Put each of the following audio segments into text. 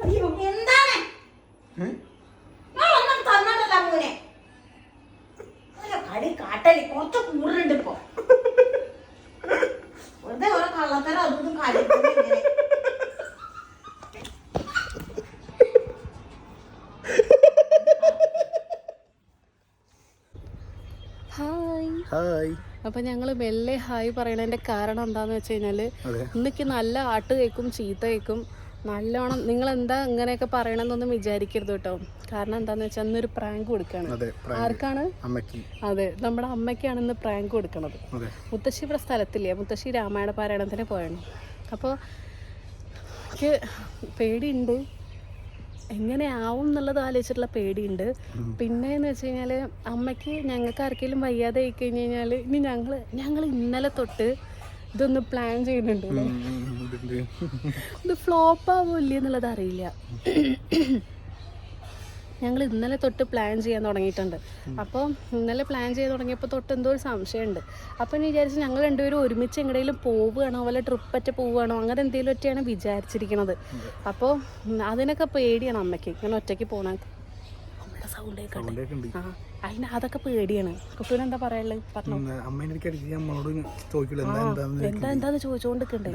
എന്താണ് ഒന്നും തന്നിട്ടല്ല മോനെ. കടി കാട്ടലി കുറച്ച് കൂടുതലുണ്ട് ഇപ്പൊ. വെറുതെ ഓരോ കള്ളത്തരം അതൊന്നും കാര്യം. ഹായ്. അപ്പം ഞങ്ങൾ മെല്ലെ ഹായ് പറയണതിൻ്റെ കാരണം എന്താണെന്ന് വെച്ച് കഴിഞ്ഞാൽ ഇന്നേക്ക് നല്ല ആട്ട് കേൾക്കും, ചീത്ത കേൾക്കും നല്ലോണം. നിങ്ങളെന്താ ഇങ്ങനെയൊക്കെ പറയണമെന്നൊന്നും വിചാരിക്കരുത് കേട്ടോ. കാരണം എന്താണെന്ന് വെച്ചാൽ ഇന്നൊരു പ്രാങ്ക് കൊടുക്കുകയാണ്. ആർക്കാണ്? അതെ, നമ്മുടെ അമ്മയ്ക്കാണ് ഇന്ന് പ്രാങ്ക് കൊടുക്കണത്. മുത്തശ്ശി ഇവിടെ സ്ഥലത്തില്ലേ, മുത്തശ്ശി രാമായണ പാരായണത്തിന് പോയാണ്. അപ്പോൾ എനിക്ക് പേടിയുണ്ട്, എങ്ങനെയാവും എന്നുള്ളത് ആലോചിച്ചിട്ടുള്ള പേടിയുണ്ട്. പിന്നെയെന്ന് വെച്ച് കഴിഞ്ഞാൽ അമ്മയ്ക്ക് ഞങ്ങൾക്ക് ആർക്കെങ്കിലും വയ്യാതെ ആയി കഴിഞ്ഞ് കഴിഞ്ഞാൽ ഇനി ഞങ്ങൾ ഇന്നലെ തൊട്ട് ഇതൊന്ന് പ്ലാൻ ചെയ്യുന്നുണ്ട്. ഇത് ഫ്ലോപ്പ് ആവില്ലേ എന്നുള്ളത് അറിയില്ല. ഞങ്ങൾ ഇന്നലെ തൊട്ട് പ്ലാൻ ചെയ്യാൻ തുടങ്ങിയിട്ടുണ്ട്. അപ്പോൾ ഇന്നലെ പ്ലാൻ ചെയ്യാൻ തുടങ്ങിയപ്പോൾ തൊട്ട് എന്തോ ഒരു സംശയമുണ്ട്. അപ്പോൾ ഞാൻ വിചാരിച്ചു ഞങ്ങൾ രണ്ടുപേരും ഒരുമിച്ച് എങ്ങനെയും പോവുകയാണോ, വല്ല ട്രിപ്പറ്റ് പോവുകയാണോ, അങ്ങനെ എന്തെങ്കിലും ഒറ്റയാണ് വിചാരിച്ചിരിക്കുന്നത്. അപ്പോൾ അതിനൊക്കെ പേടിയാണ് അമ്മയ്ക്ക്, ഇങ്ങനെ ഒറ്റയ്ക്ക് പോകണം. അമ്മയുടെ സൗണ്ട് കേൾക്കണ്ടേ? അതിന് അതൊക്കെ പേടിയാണ്. കുട്ടൂന് എന്താ പറയാനുള്ളത്? പറഞ്ഞു. എന്താന്ന് ചോദിച്ചോണ്ടിരിക്കണ്ടേ.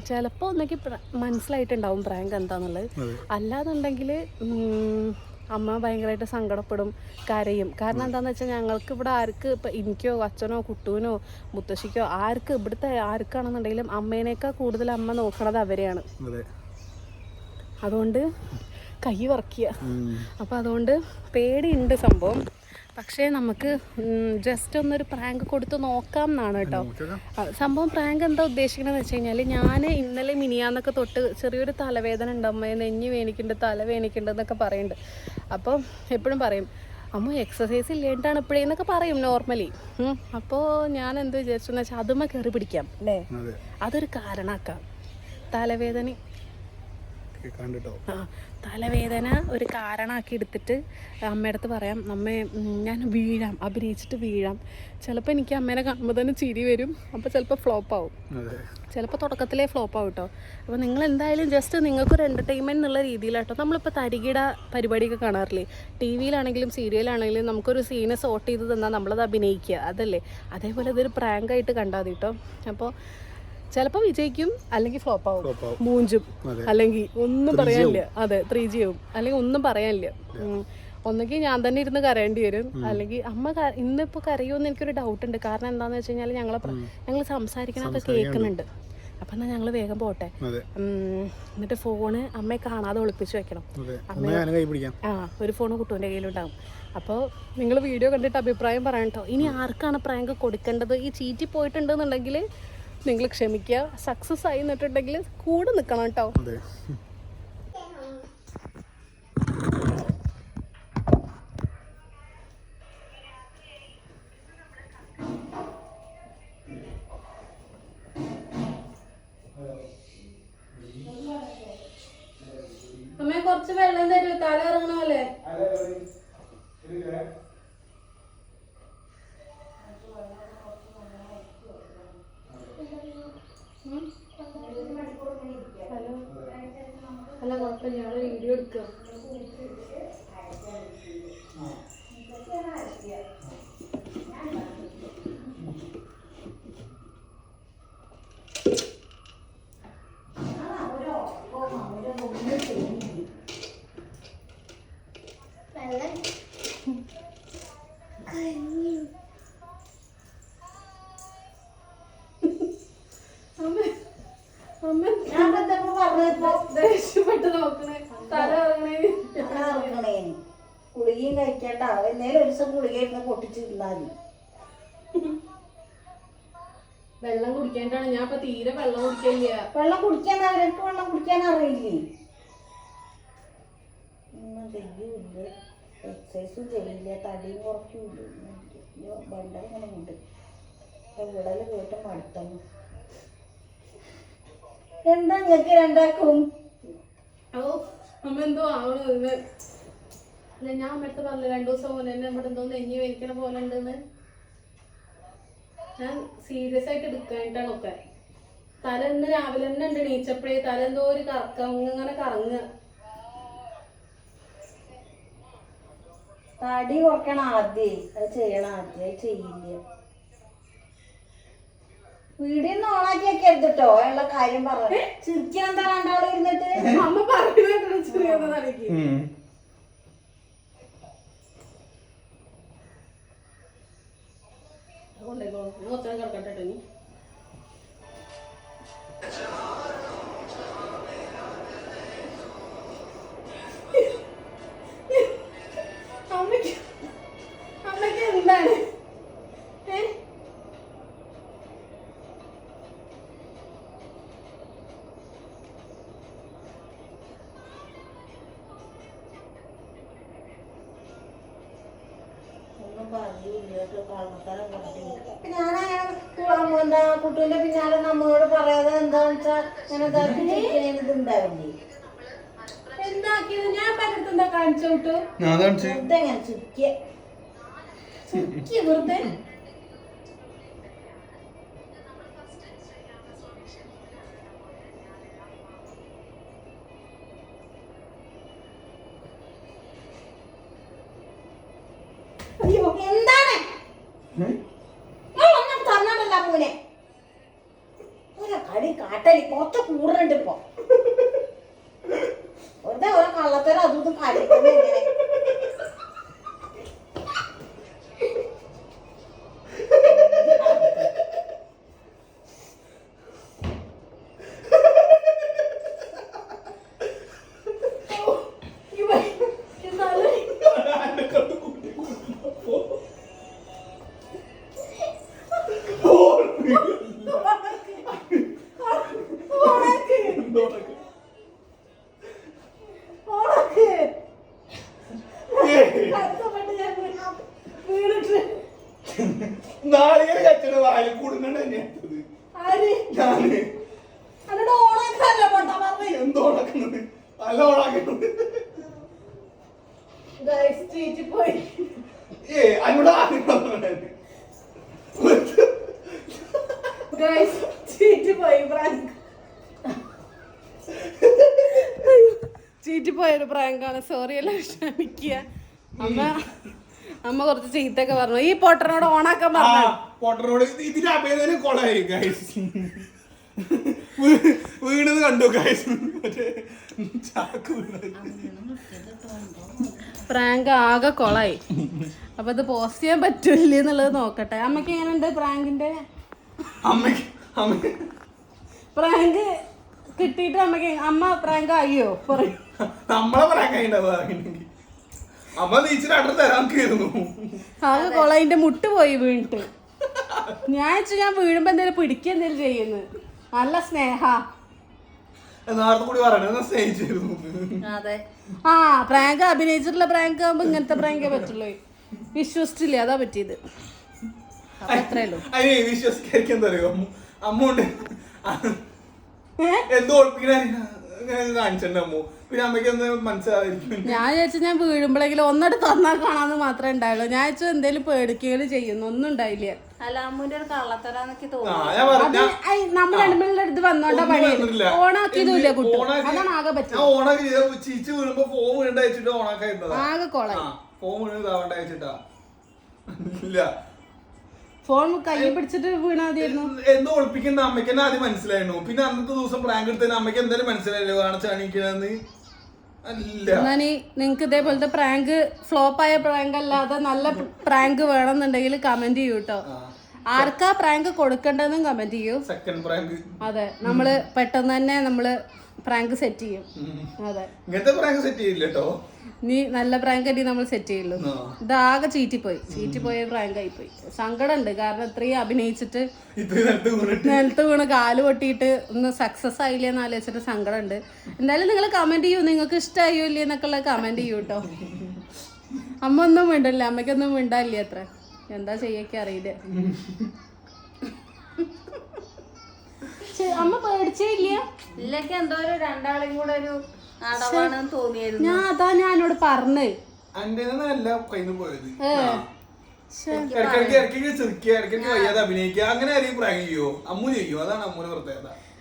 ചിലപ്പോൾ ഒന്നൊക്കെ മനസ്സിലായിട്ടുണ്ടാവും പ്രാങ്ക് എന്താന്നുള്ളത്. അല്ലാന്നുണ്ടെങ്കിൽ അമ്മ ഭയങ്കരമായിട്ട് സങ്കടപ്പെടും, കരയും. കാരണം എന്താണെന്ന് വെച്ചാൽ ഞങ്ങൾക്ക് ഇവിടെ ആർക്ക്, ഇപ്പം എനിക്കോ അച്ഛനോ കുട്ടൂനോ മുത്തശ്ശിക്കോ ആർക്ക്, ഇവിടുത്തെ ആർക്കാണെന്നുണ്ടെങ്കിലും അമ്മേനേക്കാൾ കൂടുതൽ അമ്മ നോക്കണത് അവരെയാണ്. അതുകൊണ്ട് കൈ വറക്കുക. അപ്പം അതുകൊണ്ട് പേടിയുണ്ട് സംഭവം. പക്ഷേ നമുക്ക് ജസ്റ്റ് ഒന്നൊരു പ്രാങ്ക് കൊടുത്ത് നോക്കാം എന്നാണ് കേട്ടോ സംഭവം. പ്രാങ്ക് എന്താ ഉദ്ദേശിക്കണമെന്ന് വെച്ച് കഴിഞ്ഞാൽ, ഞാൻ ഇന്നലെ മിനിയാന്നൊക്കെ തൊട്ട് ചെറിയൊരു തലവേദന ഉണ്ട്, അമ്മയെ നെഞ്ഞ് വേനിക്കുന്നുണ്ട്, തല വേനിക്കുന്നുണ്ട് എന്നൊക്കെ പറയുന്നുണ്ട്. അപ്പോൾ എപ്പോഴും പറയും അമ്മ എക്സസൈസ് ഇല്ലേണ്ടാണ് ഇപ്പോഴേന്നൊക്കെ പറയും നോർമലി. അപ്പോൾ ഞാൻ എന്ത് വിചാരിച്ചെന്ന് വെച്ചാൽ അതുമ്മ കയറി പിടിക്കാം അല്ലേ, അതൊരു കാരണമാക്കാം. തലവേദന ഒരു കാരണമാക്കി എടുത്തിട്ട് അമ്മയുടെ അടുത്ത് പറയാം, അമ്മേ ഞാൻ വീഴാം, അഭിനയിച്ചിട്ട് വീഴാം. ചിലപ്പോൾ എനിക്ക് അമ്മേനെ കാണുമ്പോൾ തന്നെ ചിരി വരും. അപ്പോൾ ചിലപ്പോൾ ഫ്ലോപ്പ് ആവും, ചിലപ്പോൾ തുടക്കത്തിലേ ഫ്ലോപ്പ് ആവും കേട്ടോ. അപ്പോൾ നിങ്ങൾ എന്തായാലും ജസ്റ്റ് നിങ്ങൾക്കൊരു എൻ്റർടൈൻമെൻറ്റ് എന്നുള്ള രീതിയിലാട്ടോ. നമ്മളിപ്പോൾ തരികിട പരിപാടിയൊക്കെ കാണാറില്ലേ, ടി വിയിലാണെങ്കിലും സീരിയലാണെങ്കിലും നമുക്കൊരു സീനെ സോർട്ട് ചെയ്ത് തന്നാൽ നമ്മളത് അഭിനയിക്കുക, അതല്ലേ. അതേപോലെ ഇതൊരു പ്രാങ്കായിട്ട് കണ്ടാൽ മതി കേട്ടോ. അപ്പോൾ ചിലപ്പോൾ വിജയിക്കും, അല്ലെങ്കിൽ ഫ്ലോപ്പ് ആവും, മൂഞ്ചും, അല്ലെങ്കിൽ ഒന്നും പറയാനില്ല. അതെ, 3G ആവും, അല്ലെങ്കിൽ ഒന്നും പറയാനില്ല. ഒന്നെങ്കിൽ ഞാൻ തന്നെ ഇരുന്ന് കരയേണ്ടി വരും, അല്ലെങ്കിൽ അമ്മ ഇന്നിപ്പോൾ കരയുമെന്ന് എനിക്കൊരു ഡൗട്ട് ഉണ്ട്. കാരണം എന്താണെന്ന് വെച്ച് കഴിഞ്ഞാൽ ഞങ്ങൾ സംസാരിക്കണതൊക്കെ കേൾക്കുന്നുണ്ട്. അപ്പം എന്നാൽ ഞങ്ങൾ വേഗം പോട്ടെ. എന്നിട്ട് ഫോണ് അമ്മയെ കാണാതെ ഒളിപ്പിച്ച് വെക്കണം. ഒരു ഫോണ് കുട്ടുവിൻ്റെ കയ്യിലുണ്ടാകും. അപ്പോൾ നിങ്ങൾ വീഡിയോ കണ്ടിട്ട് അഭിപ്രായം പറയണം കേട്ടോ. ഇനി ആർക്കാണ് പ്രാങ്ക് കൊടുക്കേണ്ടത്? ഈ ചീറ്റി പോയിട്ടുണ്ടെന്നുണ്ടെങ്കിൽ നിങ്ങൾ ക്ഷമിക്കുക. സക്സസ് ആയി നിന്നിട്ടുണ്ടെങ്കിൽ കൂടെ നിൽക്കണം കേട്ടോ. അമ്മ കുറച്ച് വെള്ളം തരൂ, തല ഇറങ്ങണമല്ലേ. അല്ല കുഴപ്പമില്ല, ഞങ്ങൾ വീഡിയോ എടുക്കുക. ഗുളികയും കഴിക്കണ്ട, എന്നേലും ഒരു ദിവസം ഗുളിക ഇരുന്ന് പൊട്ടിച്ചിരുന്നാൽ മതി. വെള്ളം കുടിക്കേണ്ടാണ്. ഞാൻ ഇപ്പൊ തീരെ വെള്ളം കുടിക്കില്ല. വെള്ളം കുടിക്കാൻ അവർക്ക് വെള്ളം കുടിക്കാൻ അറിയില്ലേ? ഒന്നും ചെയ്യൂല്ല, എക്സസൈസും ചെയ്യില്ല, തടിയും കുറയ്ക്കൂല്ല, ബണ്ട ഇങ്ങനെ ഉണ്ട്. വിടല് കേട്ട് മടുത്തന്നു. എന്താ നിങ്ങൾക്ക് രണ്ടാക്കും? അമ്മ എന്തോ ആവണ. ഞാൻ അമ്മടുത്ത് പറഞ്ഞു 2 ദിവസം പോലെ തന്നെ നമ്മുടെ എന്തോ നെഞ്ഞി വേനിക്കണ പോലെ ഉണ്ടെന്ന്. ഞാൻ സീരിയസ് ആയിട്ട് എടുക്കാനായിട്ടാണ് ഒക്കെ. തല ഇന്ന് രാവിലെ തന്നെ ഉണ്ട്, എണീച്ചപ്പോഴേ തല എന്തോ ഒരു കറക്കം, ഇങ്ങനെ കറങ്ങുക. തടി കുറക്കണം ആദ്യേ, അത് ചെയ്യണം ആദ്യം, അത് ചെയ്യില്ല. വീഡിയോ ഒന്ന് ഓണാക്കി വെക്കരുത് കേട്ടോ, ഉള്ള കാര്യം പറഞ്ഞു. ചിരിക്കാൻ എന്താ രണ്ടാളെ ഇരുന്നിട്ട്? അമ്മ പറയുന്നത് ചെറിയതാണെങ്കിൽ കിടക്കട്ടെ നീ. അമ്മയ്ക്ക് എന്താണ് എന്താ കുട്ടീന്റെ പിന്നാലെ നമ്മളോട് പറയാതെ എന്താന്ന് വെച്ചാ ഇങ്ങനെ ഇതുണ്ടാവില്ലേ? എന്താക്കിയത്? ഞാൻ പലയിടത്തും എന്താ കാണിച്ചു വിട്ടു? വെറുതെ ചുരുക്കിയ വെറുതെ അയ്യോ എന്താണ് ഒന്നും തന്നതല്ല മോനെ. ഒരു കടി കാട്ടലി കുറച്ച് കൂടുന്നുണ്ട് ഇപ്പൊ. വെറുതെ ഓരോ കള്ളത്തരം അതും കളിക്കുന്നത് എങ്ങനെ? നാളികേര കച്ചട വായിൽ കൂടുന്നുണ്ട് എന്തോ ഉണക്കുന്നത് നല്ല ഉണക്കുന്നത്. അതിനോട് ആദ്യം ചീറ്റിപ്പോയൊരു പ്രാങ്കാണ്. സോറി എല്ലാം ക്ഷമിക്കുക. അമ്മ കുറച്ച് ചീത്തൊക്കെ പറഞ്ഞു. ഈ പൊട്ടനോട് ഓണാക്കാൻ പറഞ്ഞു. പൊട്ടനോട് ഇതിന്റെ അപേദന കൊളായി ഗൈസ്. വീണത് കണ്ടു ഗൈസ്. പ്രാങ്ക് ആകെ കൊളായി. അപ്പൊ ഇത് പോസ്റ്റ് ചെയ്യാൻ പറ്റൂല്ലേ എന്നുള്ളത് നോക്കട്ടെ. അമ്മക്ക് എങ്ങനെയുണ്ട് പ്രാങ്കിന്റെ? പ്രാങ്ക് കിട്ടിയിട്ട് അമ്മക്ക് അമ്മ പ്രാങ്ക് ആയോ പറയും. നമ്മളെ പ്രാങ്ക് അമ്മ നീച്ചിട്ട് അടുത്ത് തരാൻ കയറുന്നു. ആകെ കൊളായിന്റെ മുട്ട് പോയി വീണിട്ട്. ഞാൻ വീഴുമ്പോ എന്തേലും പിടിക്കുക എന്തേലും ചെയ്യുന്നു. നല്ല സ്നേഹ കൂടി പറയണ സ്നേഹിച്ചിരുന്നു. ആ പ്രാങ്ക് അഭിനയിച്ചിട്ടുള്ള പ്രാങ്ക് ആകുമ്പോ ഇങ്ങനത്തെ പ്രാങ്കേ പറ്റുള്ളൂ. വിശ്വസിച്ചില്ലേ, അതാ പറ്റിയത്. അത്രയല്ലോ. വിശ്വസിക്കാൻ എന്താ അറിയോ, അമ്മ എന്തോ കാണിച്ചിട്ടുണ്ട് അമ്മു. പിന്നെ അമ്മയ്ക്ക് ഒന്ന് മനസ്സിലായിരിക്കും. ഞാൻ വിചാരിച്ചു ഞാൻ വീഴുമ്പോഴെങ്കിലും ഒന്നോട് തന്നാൽ കാണാന്ന് മാത്രമേ ഉണ്ടായുള്ളൂ. ഞാൻ വിചാരിച്ചു എന്തേലും പേടിക്കുകയും ചെയ്യുന്നു. ഒന്നും ഉണ്ടായില്ല. നമ്മൾ രണ്ടുമേളുടെ അടുത്ത് വന്നോണ്ടാ പണി. ഓണാക്കിയതുമില്ല കുട്ടി. അതാണ് ആകെ പറ്റും. ആകെ കോളായി. ഫോൺ കൈ പിടിച്ചിട്ട് വീണാതിയായിരുന്നു. എന്തോ ഒളിപ്പിക്കുന്ന അമ്മയ്ക്ക് തന്നെ ആദ്യം മനസ്സിലായിരുന്നു. പിന്നെ അന്നത്തെ ദിവസം പ്രാങ്ക് എടുത്തതിന് അമ്മയ്ക്ക് എന്തായാലും മനസ്സിലായല്ലോ കാണിച്ചാണിക്കണെന്ന്. നിങ്ങക്ക് ഇതേപോലത്തെ പ്രാങ്ക് ഫ്ലോപ്പ് ആയ പ്രാങ്ക് അല്ലാതെ നല്ല പ്രാങ്ക് വേണമെന്നുണ്ടെങ്കിൽ കമന്റ് ചെയ്യൂ കേട്ടോ. ആർക്കാ പ്രാങ്ക് കൊടുക്കേണ്ടതെന്നും കമന്റ് ചെയ്യൂ. സെക്കൻഡ് പ്രാങ്ക് അതെ, നമ്മള് പെട്ടെന്ന് തന്നെ നമ്മള് പ്രാങ്ക് സെറ്റ് ചെയ്യും. അതെ, ഇങ്ങനത്തെ പ്രാങ്ക് സെറ്റ് ചെയ്യില്ല കേട്ടോ. നീ നല്ല പ്രാങ്ക് അടി നമ്മൾ സെറ്റ് ചെയ്യുള്ളൂ. ഇതാകെ ചീറ്റിപ്പോയ പ്രാങ്ക് ആയിപ്പോയി. സങ്കടം ഉണ്ട്. കാരണം ഇത്രയും അഭിനയിച്ചിട്ട് നിലത്ത് വീണ് കാല് പൊട്ടിയിട്ട് ഒന്ന് സക്സസ് ആയില്ലേ എന്ന് ആലോചിച്ചിട്ട് സങ്കടം ഉണ്ട്. എന്തായാലും നിങ്ങൾ കമന്റ് ചെയ്യൂ, നിങ്ങൾക്ക് ഇഷ്ടമായോ ഇല്ലേ എന്നൊക്കെ ഉള്ള കമന്റ് ചെയ്യൂ കേട്ടോ. അമ്മ ഒന്നും മിണ്ടില്ല, അമ്മയ്ക്കൊന്നും മിണ്ടാനില്ല. അത്ര എന്താ ചെയ്യൊക്കെ അറിയില്ല. അമ്മ പേടിച്ചേ ഇല്ല. എന്തോ രണ്ടാളും കൂടെ ഒരു ഞാനോട് പറഞ്ഞേ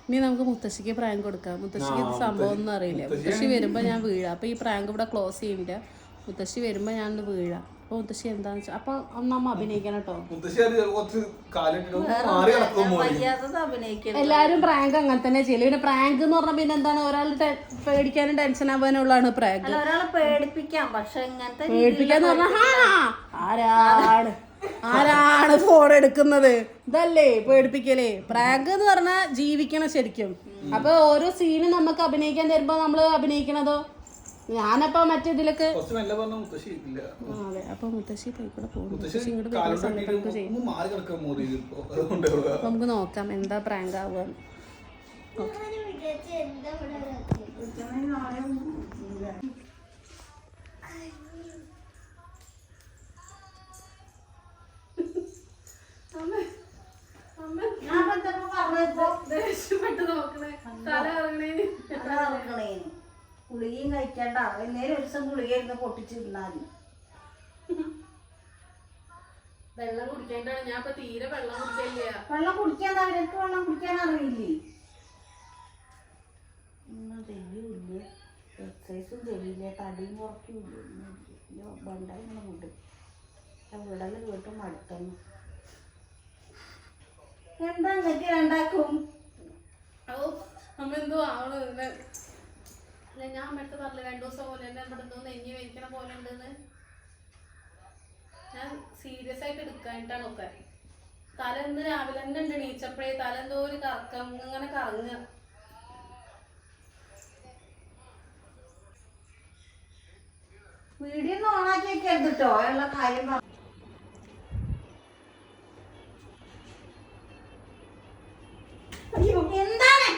ഇനി നമുക്ക് മുത്തശ്ശിക്ക് പ്രാങ്ക് കൊടുക്കാം. മുത്തശ്ശിക്ക് സംഭവം ഒന്നും അറിയില്ല. മുത്തശ്ശി വരുമ്പോ ഞാൻ വീഴാം. അപ്പൊ ഈ പ്രാങ്ക് ഇവിടെ ക്ലോസ് ചെയ്യില്ല. മുത്തശ്ശി വരുമ്പോൾ ഞാനൊന്ന് വീഴാം. അപ്പോൾ മുത്തശ്ശി എന്താണെന്ന് വെച്ചാൽ അപ്പോൾ ഒന്നമ്മ അഭിനയിക്കണം കേട്ടോ. മുത്തശ്ശി അത് കുറച്ച് കാലിട്ട് മാറി കിടക്കും എല്ലാവരും പ്രാങ്ക് അങ്ങനെ തന്നെ ചെയ്യില്ല. പിന്നെ പ്രാങ്ക് എന്ന് പറഞ്ഞാൽ പിന്നെ എന്താണ്, ഒരാൾ പേടിക്കാനും ടെൻഷൻ ആവാനുള്ളതാണ് പ്രാങ്ക്. ഒരാളെ പേടിപ്പിക്കാം, പക്ഷെ ഇങ്ങനത്തെ പേടിപ്പിക്കാന്ന് പറഞ്ഞാൽ ആരാണ് ഫോൺ എടുക്കുന്നത്, ഇതല്ലേ പേടിപ്പിക്കലേ. പ്രാങ്ക് എന്ന് പറഞ്ഞാൽ ജീവിക്കണം ശരിക്കും. അപ്പൊ ഓരോ സീന് നമുക്ക് അഭിനയിക്കാൻ തരുമ്പോ നമ്മള് അഭിനയിക്കണതോ, ഞാനപ്പോ മറ്റേതിലൊക്കെ അതെ. അപ്പൊ മുത്തശ്ശി പോയിക്കൂടെ പോകും. മുത്തശ്ശി ഇങ്ങോട്ട് വരുന്ന സമയത്ത് നമുക്ക് ചെയ്യും. അപ്പൊ നമുക്ക് നോക്കാം എന്താ പ്രാങ്ക് ആവുക. ഗുളികയും കഴിക്കണ്ട, എന്നേരം ഒരു ദിവസം ഗുളിക ഇരുന്ന് പൊട്ടിച്ചിരുന്നാല്. വെള്ളം കുടിക്കേണ്ടാണ്. ഞാൻ ഇപ്പൊ തീരെ വെള്ളം കുടിക്കില്ല. വെള്ളം കുടിക്കാൻ അവർക്ക് വെള്ളം കുടിക്കാൻ അറിയില്ലേ? ഒന്നും ചെയ്യൂല്ലേ, എക്സസൈസും ചെയ്യില്ല, തടിയും കുറയ്ക്കൂല്ല, ബണ്ടായിങ്ങനെ വിടും. വിടല് വീട്ടും മടുക്കുന്നു. എന്താ നിങ്ങൾക്ക് രണ്ടാക്കും? അമ്മ എന്തോ ആവണ അല്ല, ഞാൻ അമ്മടുത്ത് പറഞ്ഞില്ല 2 ദിവസം പോലെ തന്നെ നമ്മുടെ എന്തോ നെഞ്ഞി വലിക്കണ പോലെ ഉണ്ടെന്ന്. ഞാൻ സീരിയസ് ആയിട്ട് എടുക്കാനിട്ടാണ് ഒക്കെ. തല ഇന്ന് രാവിലെ തന്നെ ഉണ്ട്, എണീച്ചപ്പോഴേ തല എന്തോ ഒരു കറക്കം ഇങ്ങനെ കറങ്ങുക. വീഡിയോ ഒന്ന് ഓണാക്കി വെക്കരുത് കേട്ടോ, ഉള്ള കാര്യം. അയ്യോ, എന്താണ്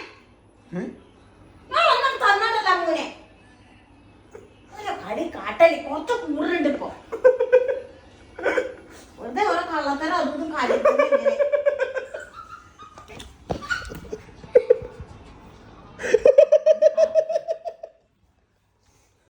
തന്നതല്ല മോനെ, കടി കാട്ടലി കുറച്ച് കൂടുതലുണ്ട് ഇപ്പൊ. വെറുതെ ഓരോ കള്ളത്തരം അതൊന്നും കാര്യം